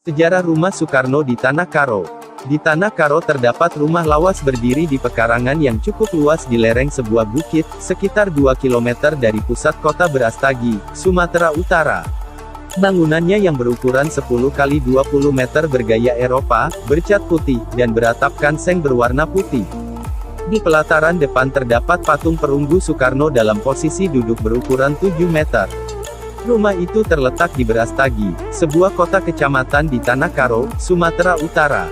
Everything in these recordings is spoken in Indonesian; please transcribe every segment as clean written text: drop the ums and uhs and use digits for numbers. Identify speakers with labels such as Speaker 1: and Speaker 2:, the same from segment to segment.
Speaker 1: Sejarah Rumah Soekarno di Tanah Karo. Di Tanah Karo terdapat rumah lawas berdiri di pekarangan yang cukup luas di lereng sebuah bukit, sekitar 2 km dari pusat kota Brastagi, Sumatera Utara. Bangunannya yang berukuran 10 kali 20 meter bergaya Eropa, bercat putih, dan beratapkan seng berwarna putih. Di pelataran depan terdapat patung perunggu Soekarno dalam posisi duduk berukuran 7 meter. Rumah itu terletak di Brastagi, sebuah kota kecamatan di Tanah Karo, Sumatera Utara.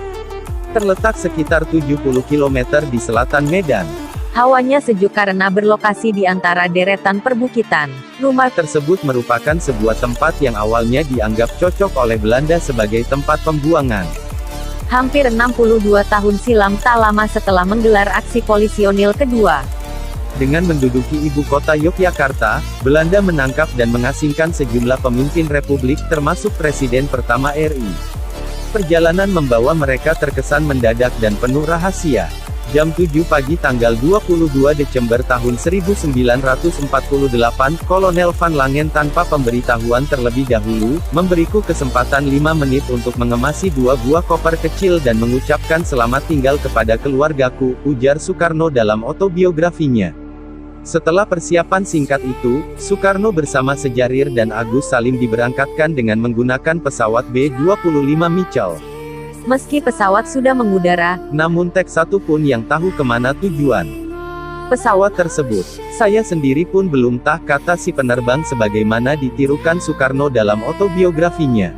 Speaker 1: Terletak sekitar 70 km di selatan Medan.
Speaker 2: Hawanya sejuk karena berlokasi di antara deretan perbukitan.
Speaker 1: Rumah tersebut merupakan sebuah tempat yang awalnya dianggap cocok oleh Belanda sebagai tempat pembuangan.
Speaker 2: Hampir 62 tahun silam, tak lama setelah menggelar aksi polisionil kedua.
Speaker 1: Dengan menduduki ibu kota Yogyakarta, Belanda menangkap dan mengasingkan sejumlah pemimpin republik termasuk Presiden pertama RI. Perjalanan membawa mereka terkesan mendadak dan penuh rahasia. Jam 7 pagi tanggal 22 Desember tahun 1948, Kolonel Van Langen tanpa pemberitahuan terlebih dahulu, memberiku kesempatan 5 menit untuk mengemasi 2 buah koper kecil dan mengucapkan selamat tinggal kepada keluargaku, ujar Soekarno dalam autobiografinya. Setelah persiapan singkat itu, Soekarno bersama Sejarir dan Agus Salim diberangkatkan dengan menggunakan pesawat B-25 Mitchell.
Speaker 2: Meski pesawat sudah mengudara,
Speaker 1: namun tak satu pun yang tahu kemana tujuan pesawat tersebut. Saya sendiri pun belum tahu, kata si penerbang sebagaimana ditirukan Soekarno dalam autobiografinya.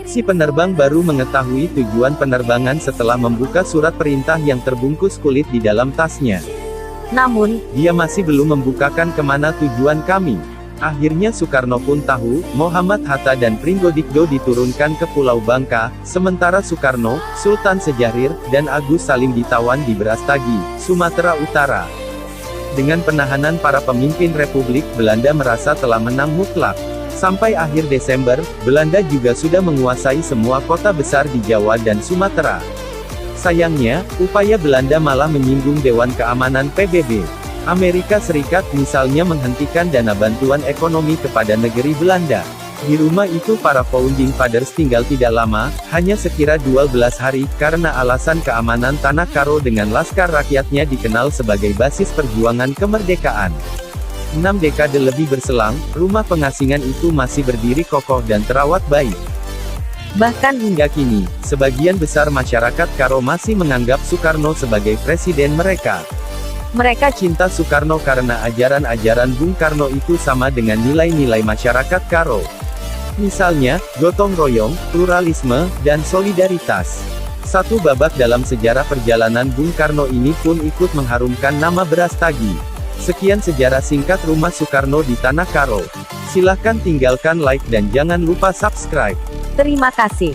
Speaker 1: Si penerbang baru mengetahui tujuan penerbangan setelah membuka surat perintah yang terbungkus kulit di dalam tasnya.
Speaker 2: Namun,
Speaker 1: dia masih belum membukakan kemana tujuan kami. Akhirnya Soekarno pun tahu, Muhammad Hatta dan Pringgodikdo diturunkan ke Pulau Bangka, sementara Soekarno, Sultan Sejarir, dan Agus Salim ditawan di Brastagi, Sumatera Utara. Dengan penahanan para pemimpin republik, Belanda merasa telah menang mutlak. Sampai akhir Desember, Belanda juga sudah menguasai semua kota besar di Jawa dan Sumatera. Sayangnya, upaya Belanda malah menyinggung Dewan Keamanan PBB. Amerika Serikat misalnya menghentikan dana bantuan ekonomi kepada negeri Belanda. Di rumah itu para Founding Fathers tinggal tidak lama, hanya sekira 12 hari, karena alasan keamanan Tanah Karo dengan Laskar Rakyatnya dikenal sebagai basis perjuangan kemerdekaan. 6 dekade lebih berselang, rumah pengasingan itu masih berdiri kokoh dan terawat baik. Bahkan hingga kini, sebagian besar masyarakat Karo masih menganggap Soekarno sebagai presiden mereka. Mereka cinta Soekarno karena ajaran-ajaran Bung Karno itu sama dengan nilai-nilai masyarakat Karo. Misalnya, gotong royong, pluralisme, dan solidaritas. Satu babak dalam sejarah perjalanan Bung Karno ini pun ikut mengharumkan nama Brastagi. Sekian sejarah singkat Rumah Soekarno di Tanah Karo. Silahkan tinggalkan like dan jangan lupa subscribe.
Speaker 2: terima kasih.